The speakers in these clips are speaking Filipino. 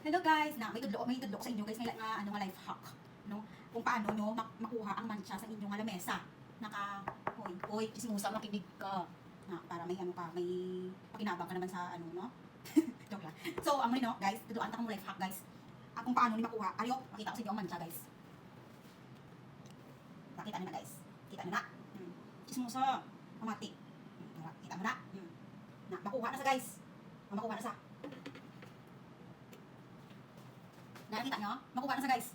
Hello guys, may tudlo ko sa inyo guys nga ano nga life hack, no? Kung paano no makuha ang mancha sa inyong lamesa. Hoy, chismosa makinig ka. Na para may ano ka, may pakinabang ka naman sa ano no. Joke lang. So, ang no, guys, tuduan ta kong life hack guys. Kung paano ni makuha. Ayo, makita ko sa inyo ang mancha guys. Nakita niyo na guys. Kita niyo na. Chismosa, pamati. Kita mo na. Na makuha na sa guys. Makuha na sa. Nakita nyo? Makuha na sa guys.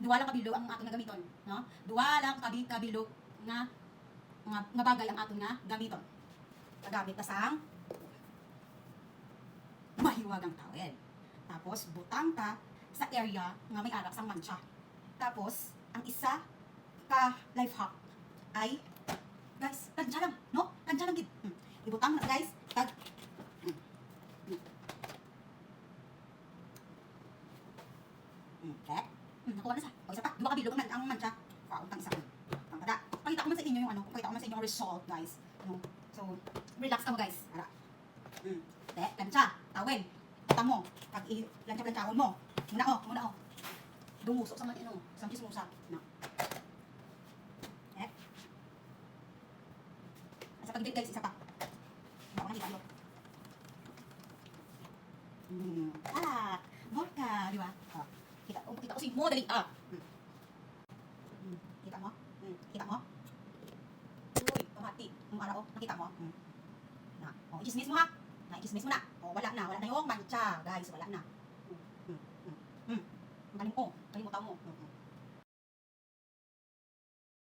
Duwa lang kabilo ang aton nga gamiton, no? Duwa lang kabilo nga bagay ang aton nga gamiton. Kagamit ta sang mahiwagang towel. Tapos butang ta sa area nga may arak sang mancha. Tapos ang isa ka life hack ay guys, tansya lang, no? Tansya lang gid. Ibutang na guys, tag nakuha na sa. O isa pa, duwa ka bilog ang mancha. Pautang isa. Pangkada. Pakita ko man sa inyo yung ano, pakita ko man sa inyo yung result, guys. No? So, relax ka mo, guys. Ara. Plancha, tawel. Utang mo. Pag plancha-planchahon mo. Muna o. Dumusok sa man ano, sa chismosa. No. Asa pag guys, isa pa. Baka nakita mo. Vodka, di ba? Kita ko si mo dali. Kita mo? Kita mo? Uy, pamati. Araw, nakita mo? Na. Oh, i-dismiss mo ha. I-dismiss mo na. Oh, wala na yung mancha, guys, wala na. Kalimutaw mo.